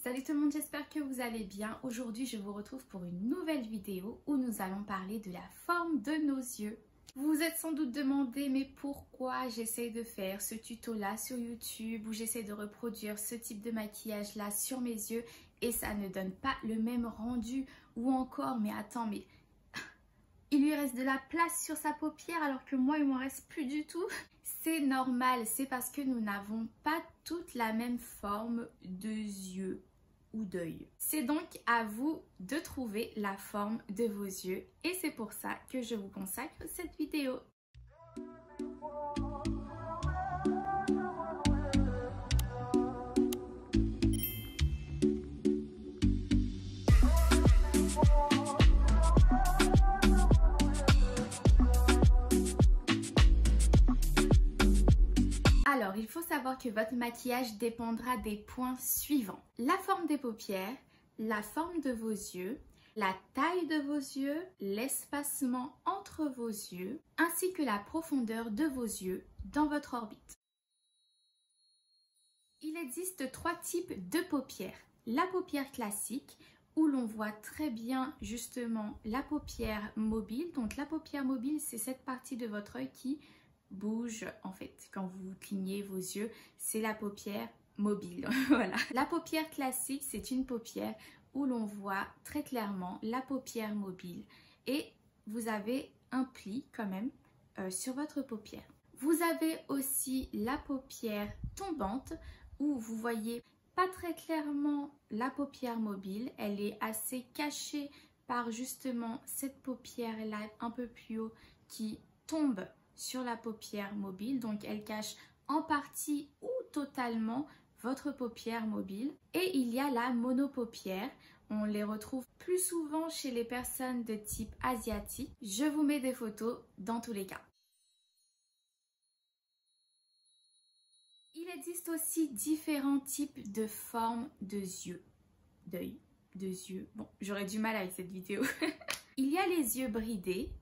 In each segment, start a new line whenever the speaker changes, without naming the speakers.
Salut tout le monde, j'espère que vous allez bien. Aujourd'hui, je vous retrouve pour une nouvelle vidéo où nous allons parler de la forme de nos yeux. Vous vous êtes sans doute demandé mais pourquoi j'essaie de faire ce tuto là sur YouTube où j'essaie de reproduire ce type de maquillage là sur mes yeux et ça ne donne pas le même rendu, ou encore mais attends, mais il lui reste de la place sur sa paupière alors que moi il m'en reste plus du tout. C'est normal, c'est parce que nous n'avons pas toutes la même forme de yeux ou d'œil. C'est donc à vous de trouver la forme de vos yeux et c'est pour ça que je vous consacre cette vidéo. Alors, il faut savoir que votre maquillage dépendra des points suivants: la forme des paupières, la forme de vos yeux, la taille de vos yeux, l'espacement entre vos yeux, ainsi que la profondeur de vos yeux dans votre orbite. Il existe trois types de paupières. La paupière classique, où l'on voit très bien justement la paupière mobile. Donc la paupière mobile, c'est cette partie de votre œil qui bouge en fait quand vous clignez vos yeux, c'est la paupière mobile. Voilà. La paupière classique, c'est une paupière où l'on voit très clairement la paupière mobile et vous avez un pli quand même sur votre paupière. Vous avez aussi la paupière tombante où vous voyez pas très clairement la paupière mobile, elle est assez cachée par justement cette paupière là un peu plus haut qui tombe sur la paupière mobile, donc elle cache en partie ou totalement votre paupière mobile. Et il y a la monopaupière, on les retrouve plus souvent chez les personnes de type asiatique. Je vous mets des photos dans tous les cas. Il existe aussi différents types de formes de yeux, d'œil, de yeux. Bon, j'aurais du mal avec cette vidéo. Il y a les yeux bridés,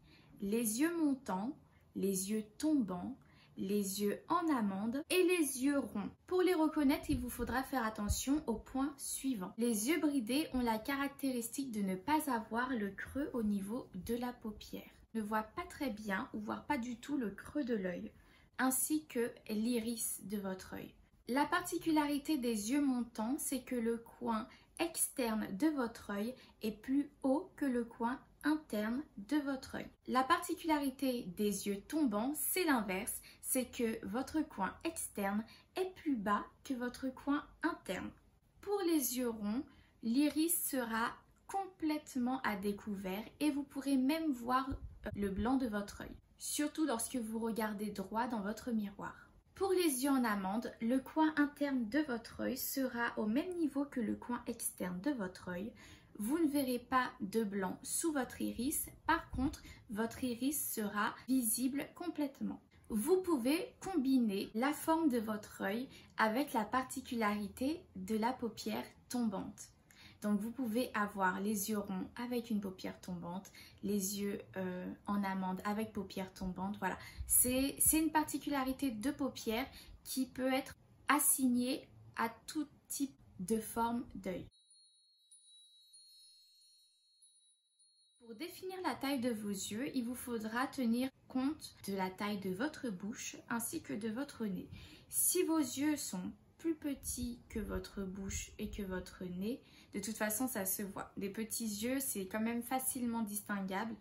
les yeux montants, les yeux tombants, les yeux en amande et les yeux ronds. Pour les reconnaître, il vous faudra faire attention aux points suivants. Les yeux bridés ont la caractéristique de ne pas avoir le creux au niveau de la paupière. On ne voit pas très bien ou voire pas du tout le creux de l'œil, ainsi que l'iris de votre œil. La particularité des yeux montants, c'est que le coin externe de votre œil est plus haut que le coin interne de votre œil. La particularité des yeux tombants, c'est l'inverse, c'est que votre coin externe est plus bas que votre coin interne. Pour les yeux ronds, l'iris sera complètement à découvert et vous pourrez même voir le blanc de votre œil, surtout lorsque vous regardez droit dans votre miroir. Pour les yeux en amande, le coin interne de votre œil sera au même niveau que le coin externe de votre œil. Vous ne verrez pas de blanc sous votre iris, par contre, votre iris sera visible complètement. Vous pouvez combiner la forme de votre œil avec la particularité de la paupière tombante. Donc vous pouvez avoir les yeux ronds avec une paupière tombante, les yeux en amande avec paupière tombante. Voilà, c'est une particularité de paupière qui peut être assignée à tout type de forme d'œil. Pour définir la taille de vos yeux, il vous faudra tenir compte de la taille de votre bouche ainsi que de votre nez. Si vos yeux sont plus petits que votre bouche et que votre nez, de toute façon ça se voit. Des petits yeux, c'est quand même facilement distinguable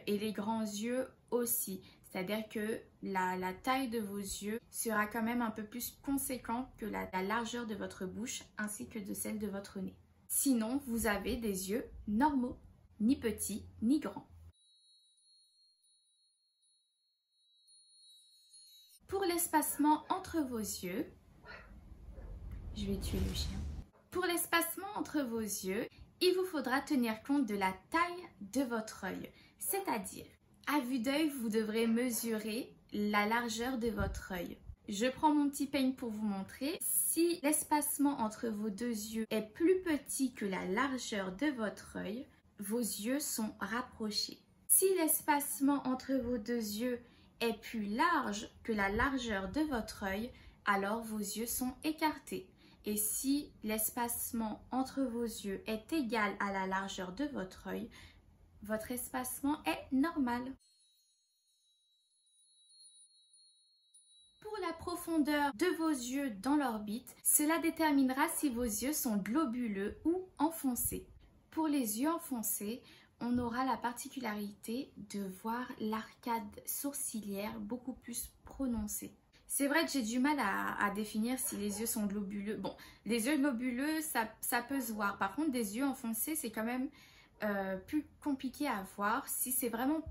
et les grands yeux aussi. C'est-à-dire que la taille de vos yeux sera quand même un peu plus conséquente que la largeur de votre bouche ainsi que de celle de votre nez. Sinon, vous avez des yeux normaux, ni petits ni grands. Pour l'espacement entre vos yeux, je vais tuer le chien. Pour l'espacement entre vos yeux, il vous faudra tenir compte de la taille de votre œil. C'est-à-dire, à vue d'œil, vous devrez mesurer la largeur de votre œil. Je prends mon petit peigne pour vous montrer. Si l'espacement entre vos deux yeux est plus petit que la largeur de votre œil, vos yeux sont rapprochés. Si l'espacement entre vos deux yeux est plus large que la largeur de votre œil, alors vos yeux sont écartés. Et si l'espacement entre vos yeux est égal à la largeur de votre œil, votre espacement est normal. Pour la profondeur de vos yeux dans l'orbite, cela déterminera si vos yeux sont globuleux ou enfoncés. Pour les yeux enfoncés, on aura la particularité de voir l'arcade sourcilière beaucoup plus prononcée. C'est vrai que j'ai du mal à définir si les yeux sont globuleux. Bon, les yeux globuleux, ça peut se voir. Par contre, des yeux enfoncés, c'est quand même plus compliqué à voir. Si c'est vraiment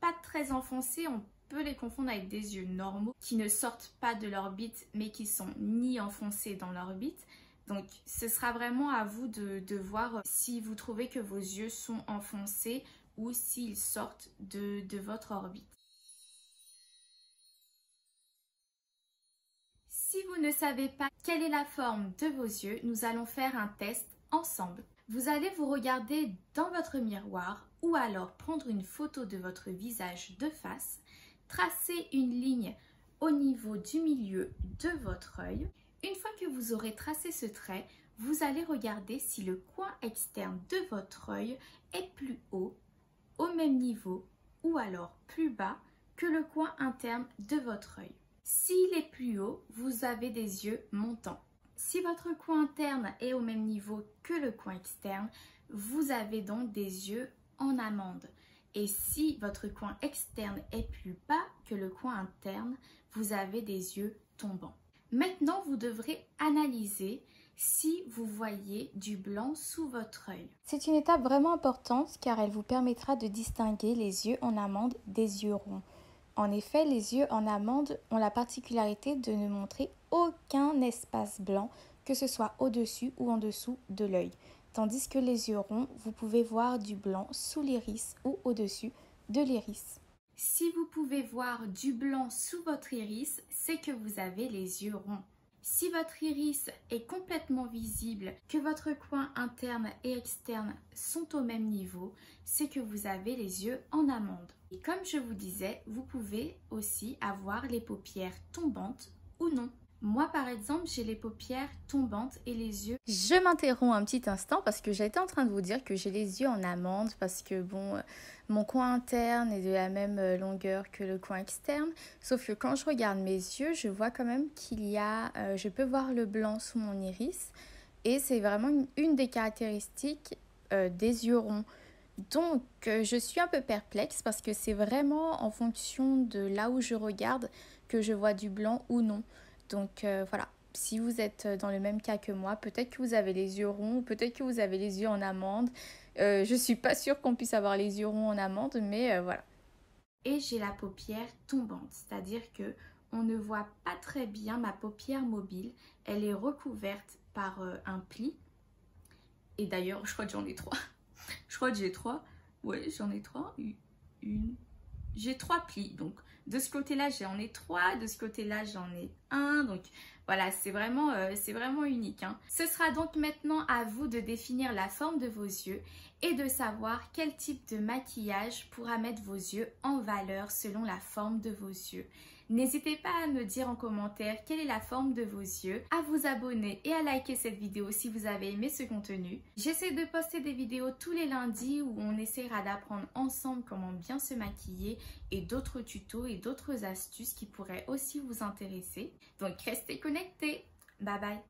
pas très enfoncé, on peut les confondre avec des yeux normaux qui ne sortent pas de l'orbite, mais qui sont ni enfoncés dans l'orbite. Donc, ce sera vraiment à vous de voir si vous trouvez que vos yeux sont enfoncés ou s'ils sortent de votre orbite. Si vous ne savez pas quelle est la forme de vos yeux, nous allons faire un test ensemble. Vous allez vous regarder dans votre miroir ou alors prendre une photo de votre visage de face, tracer une ligne au niveau du milieu de votre œil. Une fois que vous aurez tracé ce trait, vous allez regarder si le coin externe de votre œil est plus haut, au même niveau ou alors plus bas que le coin interne de votre œil. S'il est plus haut, vous avez des yeux montants. Si votre coin interne est au même niveau que le coin externe, vous avez donc des yeux en amande. Et si votre coin externe est plus bas que le coin interne, vous avez des yeux tombants. Maintenant, vous devrez analyser si vous voyez du blanc sous votre œil.
C'est une étape vraiment importante car elle vous permettra de distinguer les yeux en amande des yeux ronds. En effet, les yeux en amande ont la particularité de ne montrer aucun espace blanc, que ce soit au-dessus ou en dessous de l'œil. Tandis que les yeux ronds, vous pouvez voir du blanc sous l'iris ou au-dessus de l'iris.
Si vous pouvez voir du blanc sous votre iris, c'est que vous avez les yeux ronds. Si votre iris est complètement visible, que votre coin interne et externe sont au même niveau, c'est que vous avez les yeux en amande. Et comme je vous disais, vous pouvez aussi avoir les paupières tombantes ou non. Moi, par exemple, j'ai les paupières tombantes et les yeux...
Je m'interromps un petit instant parce que j'étais en train de vous dire que j'ai les yeux en amande parce que bon, mon coin interne est de la même longueur que le coin externe. Sauf que quand je regarde mes yeux, je vois quand même qu'il y a... je peux voir le blanc sous mon iris et c'est vraiment une des caractéristiques des yeux ronds. Donc, je suis un peu perplexe parce que c'est vraiment en fonction de là où je regarde que je vois du blanc ou non. Donc voilà, si vous êtes dans le même cas que moi, peut-être que vous avez les yeux ronds, peut-être que vous avez les yeux en amande. Je suis pas sûre qu'on puisse avoir les yeux ronds en amande, mais voilà.
Et j'ai la paupière tombante, c'est-à-dire que on ne voit pas très bien ma paupière mobile. Elle est recouverte par un pli. Et d'ailleurs, je crois que j'en ai 3. Je crois que j'ai 3. Ouais, j'en ai 3. J'ai 3 plis. Donc, de ce côté-là, j'en ai 3. De ce côté-là, j'en ai 1. Donc, voilà, c'est vraiment unique. Hein. Ce sera donc maintenant à vous de définir la forme de vos yeux et de savoir quel type de maquillage pourra mettre vos yeux en valeur selon la forme de vos yeux. N'hésitez pas à me dire en commentaire quelle est la forme de vos yeux, à vous abonner et à liker cette vidéo si vous avez aimé ce contenu. J'essaie de poster des vidéos tous les lundis où on essaiera d'apprendre ensemble comment bien se maquiller et d'autres tutos et d'autres astuces qui pourraient aussi vous intéresser. Donc restez connectés. Bye bye.